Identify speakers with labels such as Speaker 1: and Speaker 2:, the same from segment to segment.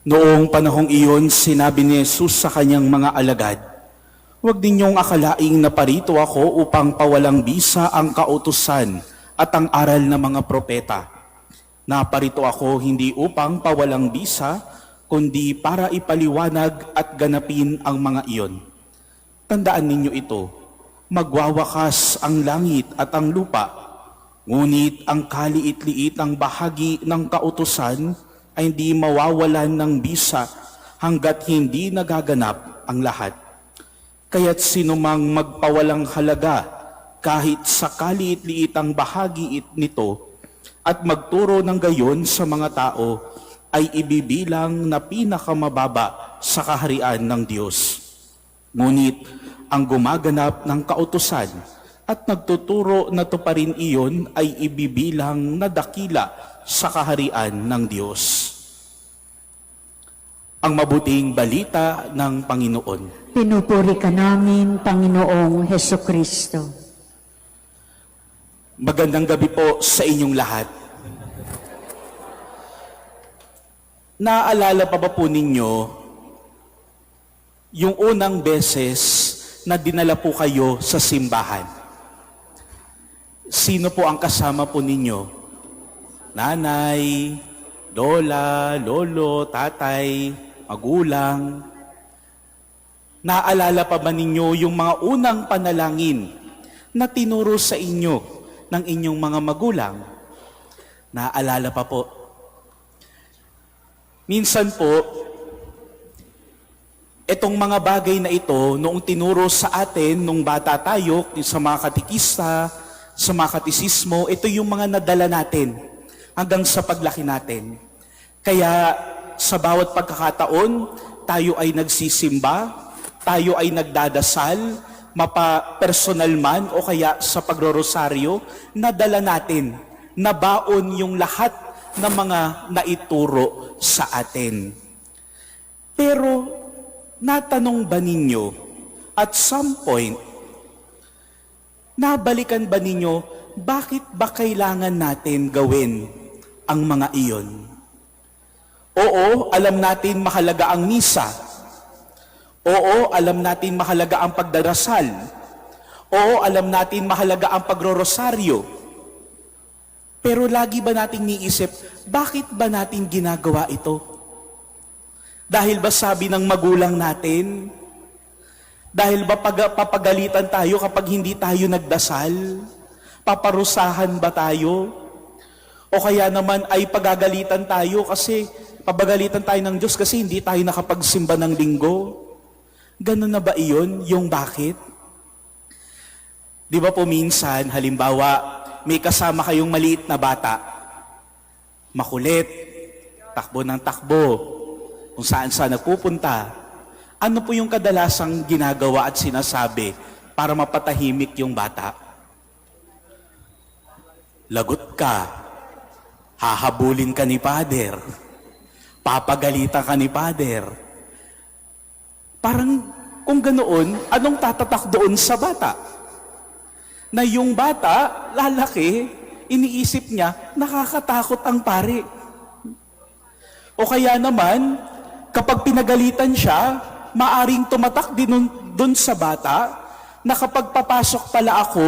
Speaker 1: Noong panahong iyon, sinabi ni Jesus sa kanyang mga alagad, "Huwag ninyong akalaing naparito ako upang pawalang bisa ang kautusan at ang aral ng mga propeta. Naparito ako hindi upang pawalang bisa, kundi para ipaliwanag at ganapin ang mga iyon. Tandaan ninyo ito, magwawakas ang langit at ang lupa, ngunit ang kaliit-liitang bahagi ng kautusan ay hindi mawawalan ng bisa hanggat hindi nagaganap ang lahat. Kaya't sinumang magpawalang halaga kahit sa kaliit-liitang bahagi nito at magturo ng gayon sa mga tao ay ibibilang na pinakamababa sa kaharian ng Diyos. Ngunit ang gumaganap ng kautusan at nagtuturo na tuparin iyon ay ibibilang na dakila sa kaharian ng Diyos." Ang mabuting balita ng Panginoon.
Speaker 2: Pinupuri ka namin, Panginoong Hesukristo.
Speaker 1: Magandang gabi po sa inyong lahat. Naaalala pa ba po ninyo yung unang beses na dinala po kayo sa simbahan? Sino po ang kasama po ninyo? Nanay, lola, lolo, tatay, magulang. Naaalala pa ba ninyo yung mga unang panalangin na tinuro sa inyo ng inyong mga magulang? Naaalala pa po. Minsan po, itong mga bagay na ito, noong tinuro sa atin, nung bata tayo, sa mga katikista, sa mga katisismo, ito yung mga nadala natin hanggang sa paglaki natin. Kaya sa bawat pagkakataon, tayo ay nagsisimba, tayo ay nagdadasal, mapa-personal man o kaya sa pagrorosaryo, nadala natin, nabaon yung lahat ng mga naituro sa atin. Pero natanong ba ninyo, at some point, nabalikan ba ninyo, bakit ba kailangan natin gawin ang mga iyon? Oo, alam natin mahalaga ang misa. Oo, alam natin mahalaga ang pagdarasal. Oo, alam natin mahalaga ang pagrorosaryo. Pero lagi ba nating niisip, bakit ba natin ginagawa ito? Dahil ba sabi ng magulang natin? Dahil ba papagalitan tayo kapag hindi tayo nagdasal? Paparusahan ba tayo? O kaya naman ay pagagalitan tayo kasi pabagalitan tayo ng Diyos kasi hindi tayo nakapagsimba ng linggo? Ganun na ba iyon, yung bakit? Di ba po minsan, halimbawa, may kasama kayong maliit na bata, makulit, takbo ng takbo, kung saan nagpupunta. Ano po yung kadalasang ginagawa at sinasabi para mapatahimik yung bata? Lagot ka, hahabulin ka ni Pader, papagalitan ka ni Pader. Parang kung ganoon, anong tatatak doon sa bata? Na yung bata, lalaki, iniisip niya, nakakatakot ang pare. O kaya naman, kapag pinagalitan siya, maaring tumatak din doon sa bata, na kapag papasok pala ako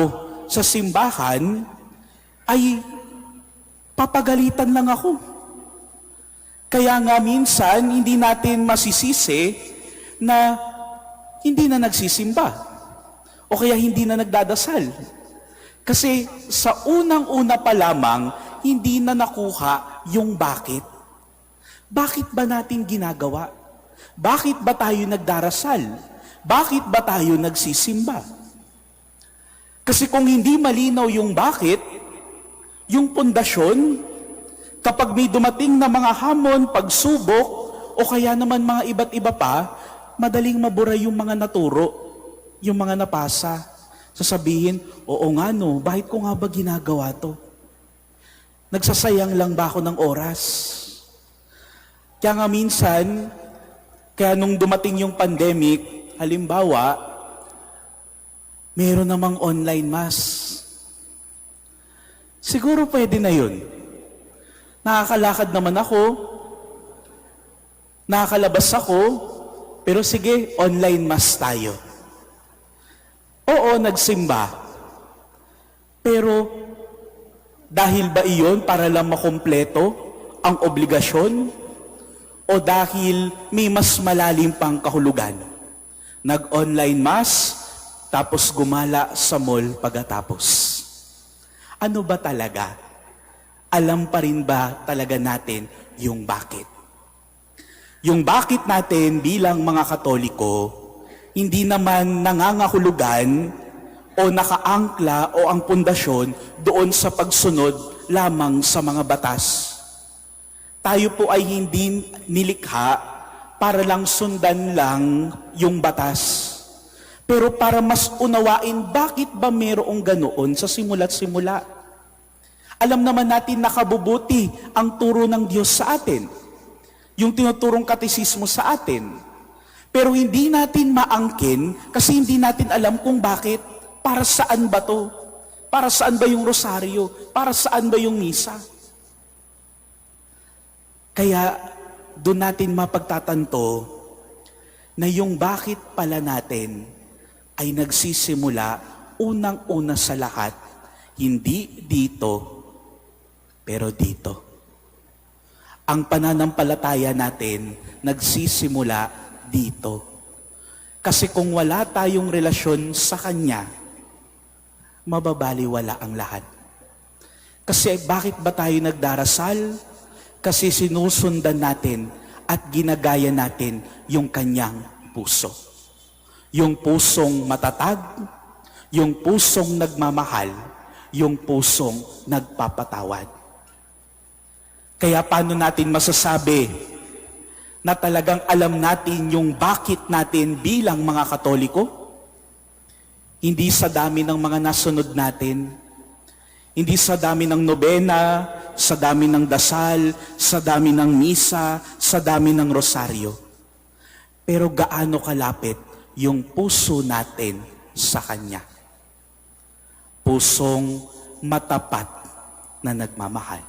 Speaker 1: sa simbahan, ay papagalitan lang ako. Kaya nga minsan, hindi natin masisisi na hindi na nagsisimba. O kaya hindi na nagdadasal. Kasi sa unang-una pa lamang, hindi na nakuha yung bakit. Bakit ba natin ginagawa? Bakit ba tayo nagdarasal? Bakit ba tayo nagsisimba? Kasi kung hindi malinaw yung bakit, yung pundasyon, kapag may dumating na mga hamon, pagsubok, o kaya naman mga iba't iba pa, madaling mabura yung mga naturo, yung mga napasa. Sasabihin, oo nga no, bakit ko nga ba ginagawa to? Nagsasayang lang ba ako ng oras? Kaya nga minsan, kaya nung dumating yung pandemic, halimbawa, meron namang online mass. Siguro pwede na yun. Nakakalakad naman ako, Nakakalabas ako, pero sige, online mass tayo. Oo, nagsimba. Pero dahil ba iyon para lang makumpleto ang obligasyon? O dahil may mas malalim pang kahulugan? Nag-online mass, tapos gumala sa mall pagkatapos. Ano ba talaga? Alam pa rin ba talaga natin yung bakit? Yung bakit natin bilang mga Katoliko, hindi naman nangangahulugan o nakaangkla o ang pundasyon doon sa pagsunod lamang sa mga batas. Tayo po ay hindi nilikha para lang sundan lang yung batas. Pero para mas unawain bakit ba mayroong ganoon sa simula't simula. Alam naman natin nakabubuti ang turo ng Diyos sa atin. Yung tinuturong katekismo sa atin. Pero hindi natin maangkin kasi hindi natin alam kung bakit. Para saan ba to? Para saan ba yung rosaryo? Para saan ba yung misa? Kaya doon natin mapagtatanto na yung bakit pala natin ay nagsisimula unang-una sa lahat, hindi dito, pero dito. Ang pananampalataya natin nagsisimula dito. Kasi kung wala tayong relasyon sa Kanya, mababaliwala ang lahat. Kasi bakit ba tayo nagdarasal? Kasi sinusundan natin at ginagaya natin yung Kanyang puso. Yung pusong matatag, yung pusong nagmamahal, yung pusong nagpapatawad. Kaya paano natin masasabi na talagang alam natin yung bakit natin bilang mga Katoliko? Hindi sa dami ng mga nasunod natin, hindi sa dami ng nobena, sa dami ng dasal, sa dami ng misa, sa dami ng rosaryo. Pero gaano kalapit yung puso natin sa Kanya? Pusong matapat na nagmamahal.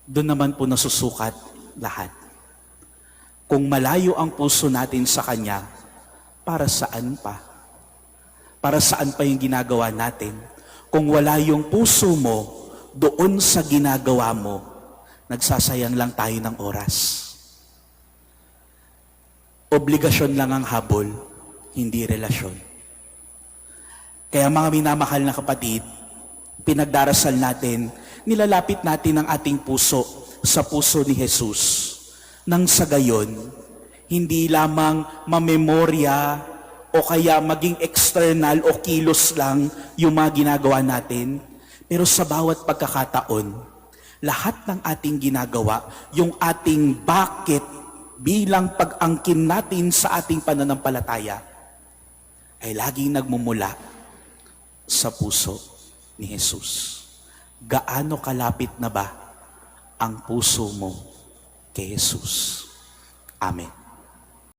Speaker 1: Doon naman po nasusukat lahat. Kung malayo ang puso natin sa Kanya, para saan pa? Para saan pa yung ginagawa natin? Kung wala yung puso mo doon sa ginagawa mo, nagsasayang lang tayo ng oras. Obligasyon lang ang habol, hindi relasyon. Kaya mga minamahal na kapatid, pinagdarasal natin, nilalapit natin ang ating puso sa puso ni Jesus. Nang sa gayon, hindi lamang mamemorya o kaya maging external o kilos lang yung mga ginagawa natin, pero sa bawat pagkakataon, lahat ng ating ginagawa, yung ating bakit bilang pag-angkin natin sa ating pananampalataya, ay laging nagmumula sa puso ni Jesus. Gaano kalapit na ba ang puso mo kay Jesus? Amen.